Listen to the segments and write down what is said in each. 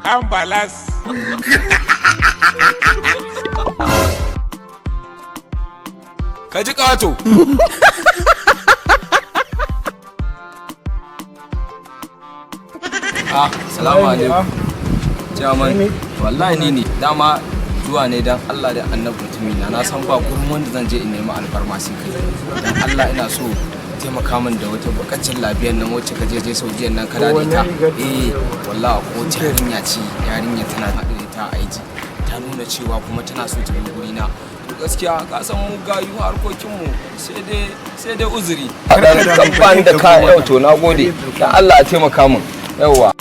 Ambalas. Ka ji ƙato. Salamu alaikum. Jaman, wallahi ni ne dama zuwa ne dan Allah da annabi mutumi na san ba gurin wanda zan je in nemi alfarma sai kai. Dan Allah ina so taimaka min da wata bukacin lafiyar nan wacce ka je Saudiyan nan ka da ita. Wallahi ko ta yarinya ce, yarinya tana haɗe da ita aiki. Ta nuna cewa kuma tana so ta bi guri na. Gaskiya ka san mu gayu harkokin mu sai dai uzuri. Kan bani da kaya to nagode. Dan Allah ya taimaka min. Yawwa.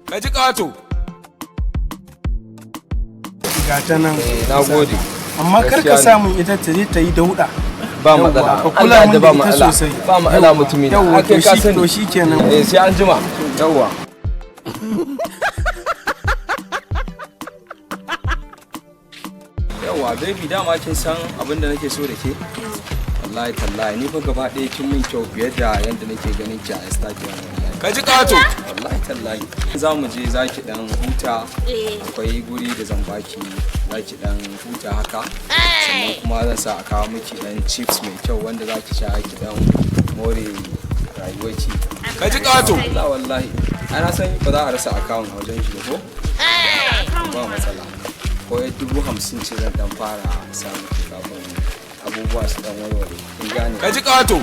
Ka ji ƙato. Gata nan. Na gode. Amma kar ka samu ita ta je ta yi dauɗa. Ba matsala. Ka kula min da ita sosai. Ba matsala mutumi na. Yawwa Ake ka sani. to shi kenan. Sai an jima. Yawwa. Yawwa baby dama kin san abin da nake so da ke? Wallahi tallahi ni fa gaba ɗaya kin min kyau fiye da yanda nake ganin ki a Instagram. Ka ji ƙato. Wallahi tallahi. Za mu je za ki dan huta. Akwai guri da zan baki za ki dan huta haka. Sannan kuma zan sa a kawo miki dan chips mai kyau wanda za ki sha ki dan more rayuwarki. Ka ji ƙato. Wallahi. Ana san ba za a rasa akawun a wajen shi ko? Ba matsala. Ko 50,000 ce zan dan fara samu kafin abubuwa su dan warware. Kin gane? Ka ji ƙato.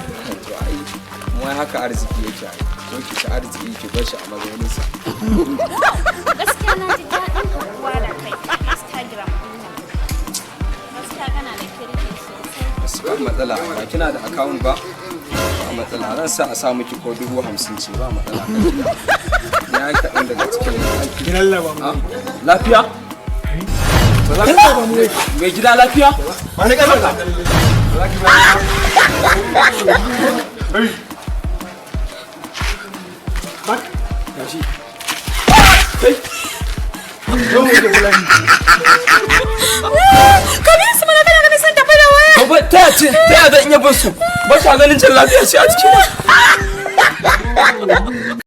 To ai mu haka arziki yake ai. Ko ki ci arziki ki bar shi a mazauninsa. Gaskiya na ji daɗin haɗuwa da kai Instagram ɗin nan. Gaskiya kana da kirki sosai. Ba matsala ba kina da account ba? Ba matsala zan sa a sa miki ko 50,000 ce ba matsala kan gida. Ya yi kaɗan daga cikin aiki. Lafiya? Mai gida lafiya? Wani ƙasa. Bak, gashi. Kai. Zo mu da bulani. Kamin su mana kana ganin sun tafi da waya. Ba ta ce ta zan iya bar su. Ba ta ganin jin lafiya ce a cikin.